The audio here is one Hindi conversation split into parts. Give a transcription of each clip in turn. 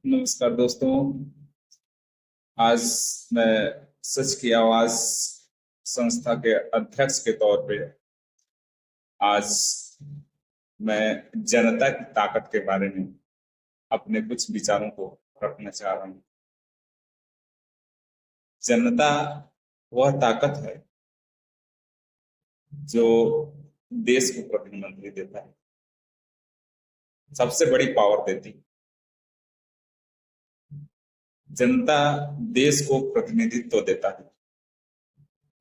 नमस्कार दोस्तों। आज मैं सच की आवाज संस्था के अध्यक्ष के तौर पे आज मैं जनता की ताकत के बारे में अपने कुछ विचारों को रखना चाह रहा हूँ। जनता वह ताकत है जो देश को प्रधानमंत्री देता है, सबसे बड़ी पावर देती है। जनता देश को प्रतिनिधित्व देता है,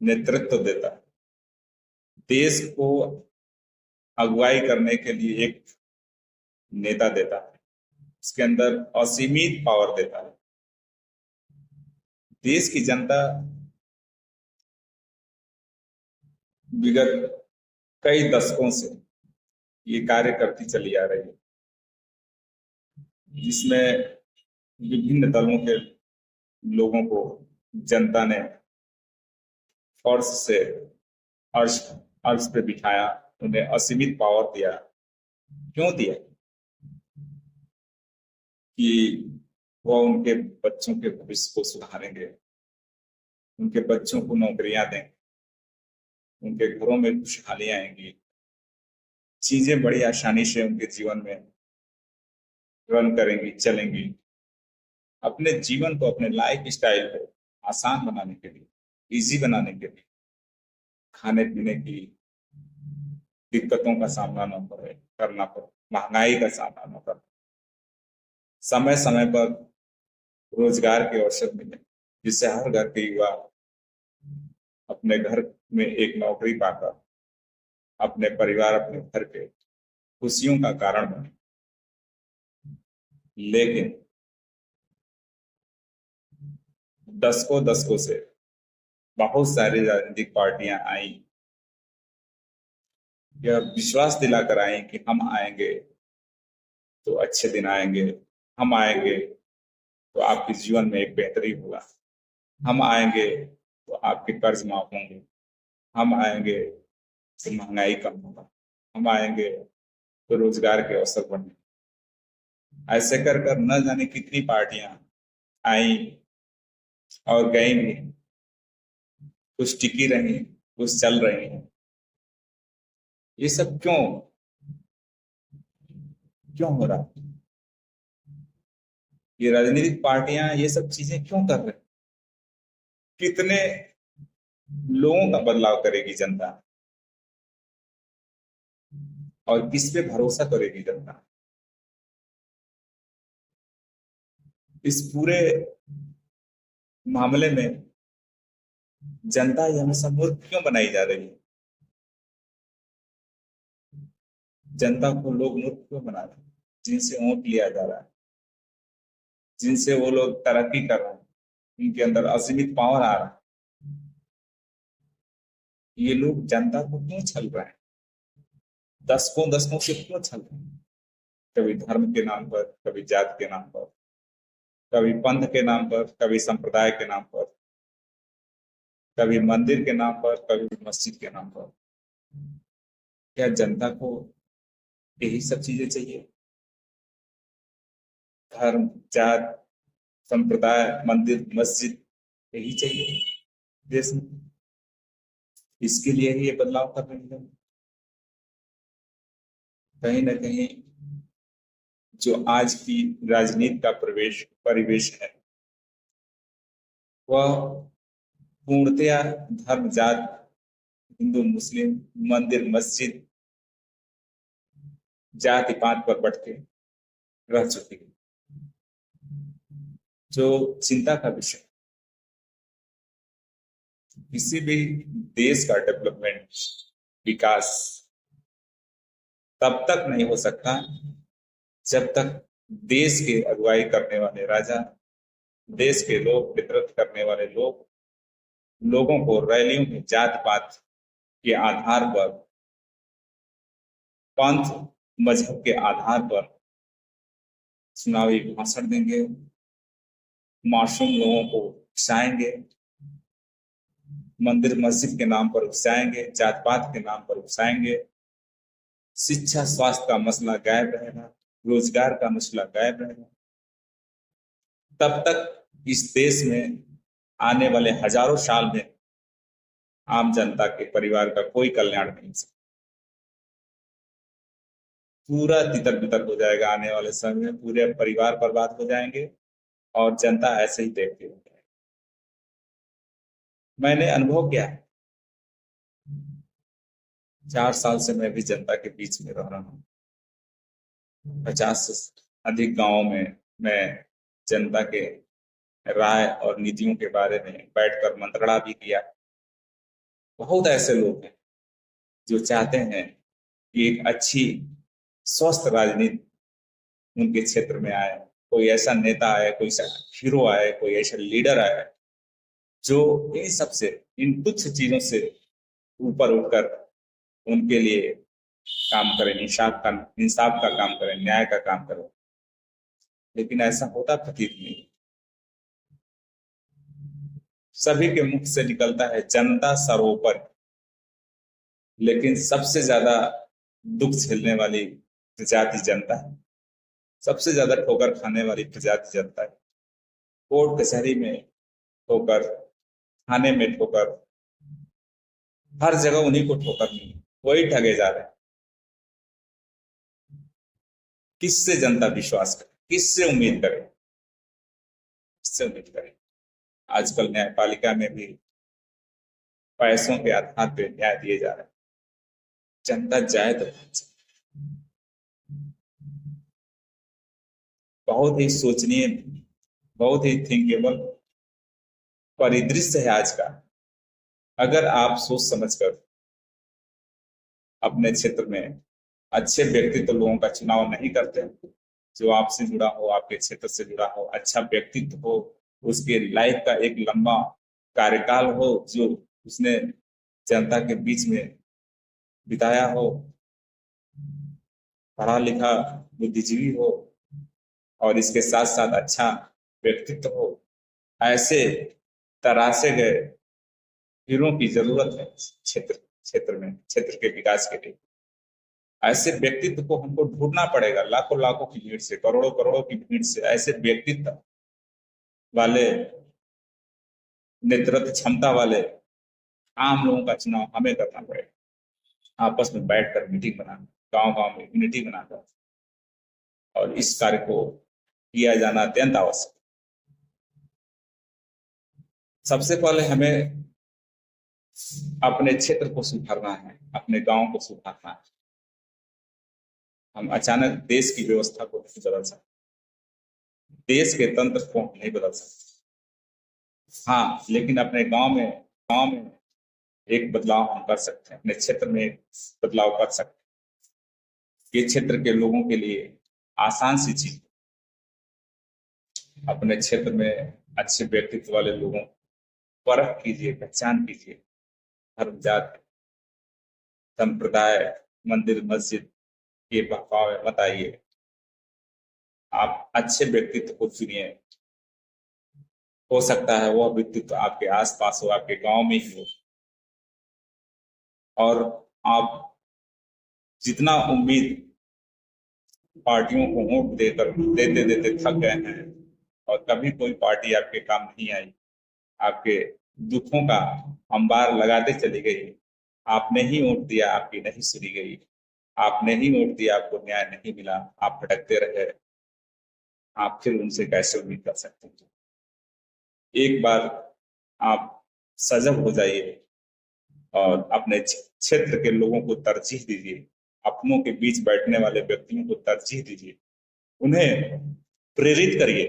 नेतृत्व देता है, देश को अगुवाई करने के लिए एक नेता देता है, उसके अंदर असीमित पावर देता है। देश की जनता विगत कई दशकों से ये कार्य करती चली आ रही है, जिसमें विभिन्न दलों के लोगों को जनता ने फर्श से अर्श अर्श पे बिठाया, उन्हें असीमित पावर दिया। क्यों दिया? कि वह उनके बच्चों के भविष्य को सुधारेंगे, उनके बच्चों को नौकरियां देंगे, उनके घरों में खुशहाली आएंगी, चीजें बड़ी आसानी से उनके जीवन में रन करेंगी, चलेंगी। अपने जीवन को, अपने लाइफ स्टाइल को आसान बनाने के लिए, इजी बनाने के लिए, खाने पीने की दिक्कतों का सामना न पड़े, करना पड़े, महंगाई का सामना न करना, समय समय पर रोजगार के अवसर मिले, जिससे हर घर के युवा अपने घर में एक नौकरी पाकर अपने परिवार, अपने घर के खुशियों का कारण बने। लेकिन दशकों दशकों से बहुत सारी राजनीतिक पार्टियां आई, यह विश्वास दिलाकर आई कि हम आएंगे तो अच्छे दिन आएंगे, हम आएंगे तो आपके जीवन में एक बेहतरी होगा, हम आएंगे तो आपके कर्ज माफ होंगे, हम आएंगे तो महंगाई कम होगा, हम आएंगे तो रोजगार के अवसर बढ़ेंगे। ऐसे कर कर न जाने कितनी पार्टियां आई और गई भी, कुछ टिकी रही, कुछ चल रही हैं। ये सब क्यों क्यों हो रहा है? ये राजनीतिक पार्टियां ये सब चीजें क्यों कर रही? कितने लोगों का बदलाव करेगी जनता, और किस पे भरोसा करेगी जनता? इस पूरे मामले में जनता ये हमेशा मूर्ख क्यों बनाई जा रही है? जनता को लोग मूर्ख क्यों बना रहे हैं? जिनसे वोट लिया जा रहा है, जिनसे वो लोग तरक्की कर रहे हैं, उनके अंदर असीमित पावर आ रहा है, ये लोग जनता को क्यों छल रहे हैं? दशकों दशकों से क्यों छल रहे हैं? कभी धर्म के नाम पर, कभी जात के नाम पर, कभी पंथ के नाम पर, कभी संप्रदाय के नाम पर, कभी मंदिर के नाम पर, कभी मस्जिद के नाम पर। क्या जनता को यही सब चीजें चाहिए? धर्म, जात, संप्रदाय, मंदिर, मस्जिद, यही चाहिए देश में? इसके लिए ही ये बदलाव कर रहे हैं। कहीं ना कहीं जो आज की राजनीति का प्रवेश परिवेश है, वह पूर्णतया धर्म, जात, हिंदू, मुस्लिम, मंदिर, मस्जिद, जाति पात पर बढ़ के रह चुकी है। जो चिंता का विषय, किसी भी देश का डेवलपमेंट, विकास तब तक नहीं हो सकता जब तक देश के अगुवाई करने वाले राजा, देश के लोग, नेतृत्व करने वाले लोग लोगों को रैलियों में जात पात के आधार पर, पंथ मजहब के आधार पर चुनावी भाषण देंगे, मासूम लोगों को उकसाएंगे, मंदिर मस्जिद के नाम पर उकसाएंगे, जात पात के नाम पर उकसाएंगे। शिक्षा स्वास्थ्य का मसला गायब रहेगा, रोजगार का मसला गायब रहेगा। तब तक इस देश में आने वाले हजारों साल में आम जनता के परिवार का कोई कल्याण नहीं हो सकता। पूरा तितर बितर हो जाएगा आने वाले समय में, पूरे परिवार बर्बाद हो जाएंगे और जनता ऐसे ही देखती रह जाएगी। मैंने अनुभव किया है, 4 साल से मैं भी जनता के बीच में रह रहा हूँ। 50 से अधिक गांवों में मैं जनता के राय और नीतियों के बारे में बैठकर मंत्रणा भी किया। बहुत ऐसे लोग हैं जो चाहते हैं कि एक अच्छी स्वस्थ राजनीति उनके क्षेत्र में आए, कोई ऐसा नेता आए, कोई ऐसा हीरो आए, कोई ऐसा लीडर आए जो इन सबसे, इन तुच्छ चीजों से ऊपर उठकर उनके लिए काम करें, इंसाफ का काम करें, न्याय का काम करें। लेकिन ऐसा होता प्रतीत नहीं। सभी के मुख से निकलता है जनता सर्वोपरि, लेकिन सबसे ज्यादा दुख झेलने वाली प्रजाति जनता है, सबसे ज्यादा ठोकर खाने वाली प्रजाति जनता है। कोर्ट कचहरी में ठोकर, थाने में ठोकर, हर जगह उन्हीं को ठोकर मिली, वही ठगे जा रहे हैं। किससे जनता विश्वास करे, किससे उम्मीद करे, किससे उम्मीद करे? आजकल न्यायपालिका में भी पैसों के आधार पर न्याय दिए जा रहे हैं। जनता जाए तो बहुत ही सोचनीय, बहुत ही थिंकेबल परिदृश्य है आज का। अगर आप सोच समझकर अपने क्षेत्र में अच्छे व्यक्तित्व लोगों का चुनाव नहीं करते, जो आपसे जुड़ा हो, आपके क्षेत्र से जुड़ा हो, अच्छा व्यक्तित्व हो, उसके लाइफ का एक लंबा कार्यकाल हो, जो उसने जनता के बीच में बिताया हो, पढ़ा लिखा बुद्धिजीवी हो और इसके साथ साथ अच्छा व्यक्तित्व हो, ऐसे तराशे गए हीरो की जरूरत है क्षेत्र में, क्षेत्र के विकास के लिए। ऐसे व्यक्तित्व को हमको ढूंढना पड़ेगा, लाखों लाखों की भीड़ से, करोड़ों करोड़ों की भीड़ से ऐसे व्यक्तित्व वाले, नेतृत्व क्षमता वाले आम लोगों का चुनाव हमें करना पड़ेगा। आपस में बैठकर मीटिंग बनाना, गांव गांव में यूनिटी बनाकर, और इस कार्य को किया जाना अत्यंत आवश्यक। सबसे पहले हमें अपने क्षेत्र को सुधारना है, अपने गांव को सुधारना है। हम अचानक देश की व्यवस्था को नहीं बदल सकते, देश के तंत्र को नहीं बदल सकते। हाँ, लेकिन अपने गांव में एक बदलाव हम कर सकते हैं, अपने क्षेत्र में एक बदलाव कर सकते हैं। ये क्षेत्र के लोगों के लिए आसान सी चीज, अपने क्षेत्र में अच्छे व्यक्तित्व वाले लोगों परख कीजिए, पहचान कीजिए, धर्म, जाति, संप्रदाय, मंदिर मस्जिद के बहकावे में मत आइए। आप अच्छे व्यक्तित्व को चुनिए। हो सकता है वह व्यक्तित्व आपके आसपास हो, आपके गांव में ही हो, और आप जितना उम्मीद पार्टियों को वोट देकर देते देते थक गए हैं और कभी कोई पार्टी आपके काम नहीं आई, आपके दुखों का अंबार लगाते चली गई, आपने ही वोट दिया, आपकी नहीं सुनी गई, आपने ही वोट दिया, आपको न्याय नहीं मिला, आप भटकते रहे, आप फिर उनसे कैसे उम्मीद कर सकते हैं? एक बार आप सजग हो जाइए और अपने क्षेत्र के लोगों को तरजीह दीजिए, अपनों के बीच बैठने वाले व्यक्तियों को तरजीह दीजिए, उन्हें प्रेरित करिए,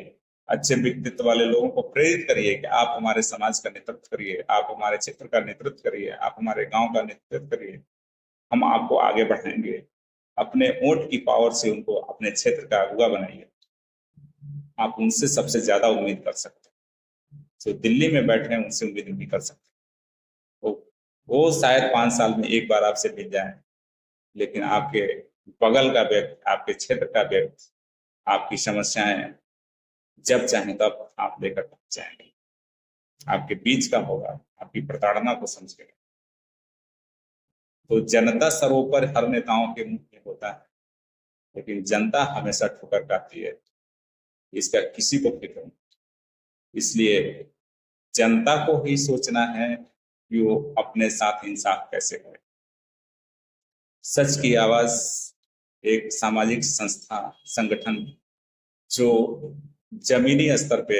अच्छे व्यक्तित्व वाले लोगों को प्रेरित करिए कि आप हमारे समाज का नेतृत्व करिए, आप हमारे क्षेत्र का नेतृत्व करिए, आप हमारे गांव का नेतृत्व करिए, हम आपको आगे बढ़ाएंगे। अपने वोट की पावर से उनको अपने क्षेत्र का अगुवा बनाइए। आप उनसे सबसे ज्यादा उम्मीद कर सकते हैं, जो दिल्ली में बैठे हैं उनसे उम्मीद नहीं कर सकते। वो शायद 5 साल में एक बार आपसे मिल जाए, लेकिन आपके बगल का व्यक्ति, आपके क्षेत्र का व्यक्ति आपकी समस्याएं जब चाहें तब आप लेकर पहुंच जाएंगे, आपके बीच का होगा, आपकी प्रताड़ना को समझेगा। तो जनता सर्वोपरि हर नेताओं के मुंह में होता है, लेकिन जनता हमेशा ठोकर खाती है, इसका किसी को फिक्र नहीं। इसलिए जनता को ही सोचना है कि वो अपने साथ इंसाफ कैसे करे। सच की आवाज एक सामाजिक संस्था संगठन जो जमीनी स्तर पे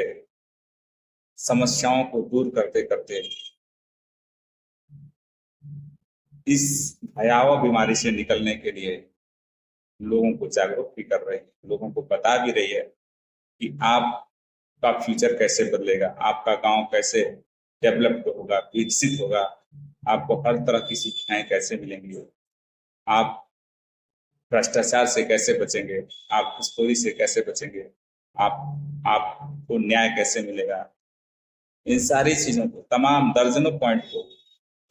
समस्याओं को दूर करते करते इस भयावह बीमारी से निकलने के लिए लोगों को जागरूक भी कर रही है, लोगों को बता भी रही है कि आपका फ्यूचर कैसे बदलेगा, आपका गांव कैसे डेवलप्ड होगा, विकसित होगा, आपको हर तरह की सुविधाएं कैसे मिलेंगी, आप भ्रष्टाचार से कैसे बचेंगे, आप घूसखोरी से कैसे बचेंगे, आपको न्याय कैसे मिलेगा। इन सारी चीजों को, तमाम दर्जनों पॉइंट को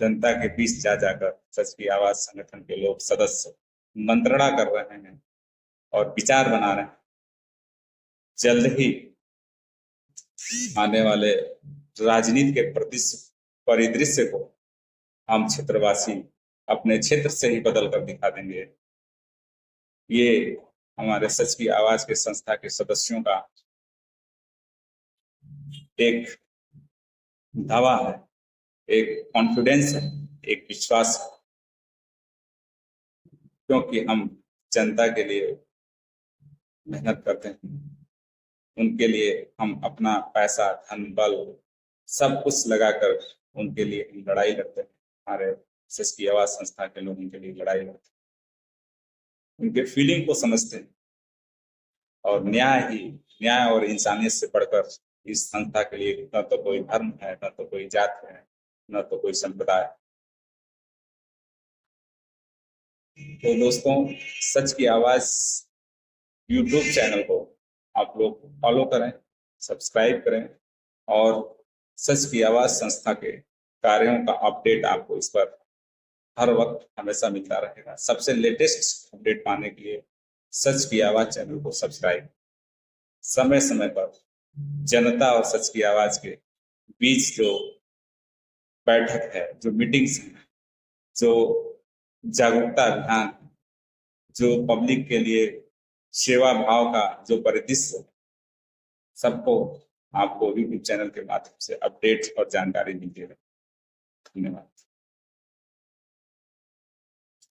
जनता के बीच जा जाकर सच की आवाज संगठन के लोग सदस्य मंत्रणा कर रहे हैं और विचार बना रहे हैं। जल्द ही आने वाले राजनीति के परिदृश्य को हम क्षेत्रवासी अपने क्षेत्र से ही बदल कर दिखा देंगे। ये हमारे सच की आवाज के संस्था के सदस्यों का एक दावा है, एक कॉन्फिडेंस है, एक विश्वास है, क्योंकि हम जनता के लिए मेहनत करते हैं, उनके लिए हम अपना पैसा, धन, बल सब कुछ लगाकर उनके लिए लड़ाई लड़ते हैं। हमारे सच की आवाज संस्था के लोग उनके लिए लड़ाई लड़ते हैं, उनके फीलिंग को समझते हैं और न्याय और इंसानियत से बढ़कर इस संस्था के लिए न तो कोई धर्म है, न तो कोई जात है, न तो कोई संप्रदाय। तो दोस्तों, सच की आवाज यूट्यूब चैनल को आप लोग फॉलो करें, सब्सक्राइब करें और सच की आवाज संस्था के कार्यों का अपडेट आपको इस पर हर वक्त हमेशा मिलता रहेगा। सबसे लेटेस्ट अपडेट पाने के लिए सच की आवाज चैनल को सब्सक्राइब। समय समय पर जनता और सच की आवाज के बीच जो बैठक है, जो मीटिंग्स है, जो जागरूकता अभियान, जो पब्लिक के लिए सेवा भाव का जो परिदृश्य, सबको आपको यूट्यूब चैनल के माध्यम से अपडेट्स और जानकारी मिलती है। धन्यवाद।